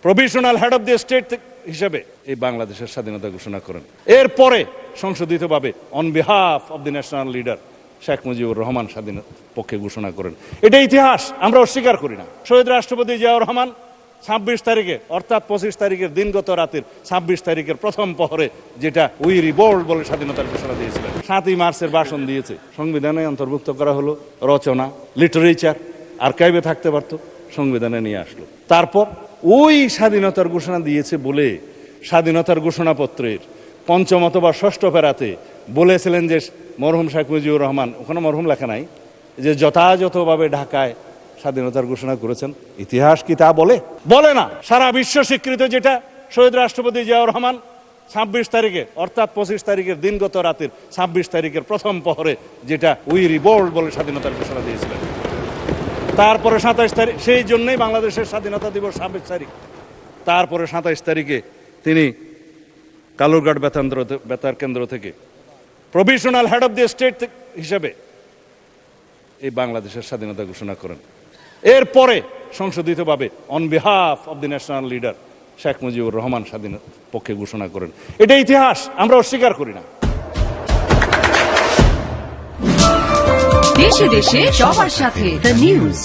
Provisional head of the state হিসেবে এই বাংলাদেশের স্বাধীনতা ঘোষণা করেন। এরপরে সংশোধিতভাবে on behalf of the national leader Sheikh Mujibur Rahman স্বাধীনতার পক্ষে ঘোষণা করেন। এটা ইতিহাস, আমরা অস্বীকার করি না। শহীদ রাষ্ট্রপতি জিয়াউর রহমান 26 তারিখে অর্থাৎ 25 তারিখের দিনগত রাতের 26 তারিখের প্রথম প্রহরে যেটা উই রিভোল্ট বলে স্বাধীনতার ঘোষণা দিয়েছিলেন, 7ই মার্চের ভাষণ দিয়েছে, সংবিধানে অন্তর্ভুক্ত করা হলো, রচনা লিটারেচার আর্কাইভে থাকতে পারতো, সংবিধানে নিয়ে আসলো। তারপর ওই স্বাধীনতার ঘোষণা দিয়েছে বলে স্বাধীনতার ঘোষণাপত্রের পঞ্চম অথবা ষষ্ঠ প্যারাতে বলেছিলেন যে মরহুম শেখ মুজিবুর রহমান, ওখানে মরহুম লেখা নাই, যে যথাযথভাবে ঢাকায় স্বাধীনতার ঘোষণা করেছেন। ইতিহাস কি তা বলে? বলে না। সারা বিশ্ব স্বীকৃত যেটা শহীদ রাষ্ট্রপতি জিয়াউর রহমান 26 তারিখে অর্থাৎ 25 তারিখের দিনগত রাতের 26 তারিখের প্রথম প্রহরে যেটা উই রিভোল্ট বলে স্বাধীনতার ঘোষণা দিয়েছিলেন। তারপরে 27 তারিখ, সেই জন্যই বাংলাদেশের স্বাধীনতা দিবস 26 তারিখ। তারপরে 27 তারিখে তিনি কালুরঘাট বেতার কেন্দ্র থেকে provisional head of the state হিসেবে এই বাংলাদেশের স্বাধীনতা ঘোষণা করেন। এরপরে সংশোধিতভাবে on behalf of the national leader Sheikh Mujibur Rahman স্বাধীনতার পক্ষে ঘোষণা করেন। এটা ইতিহাস, আমরা অস্বীকার করি না। দেশে দেশে সবার সাথে দ্য নিউজ।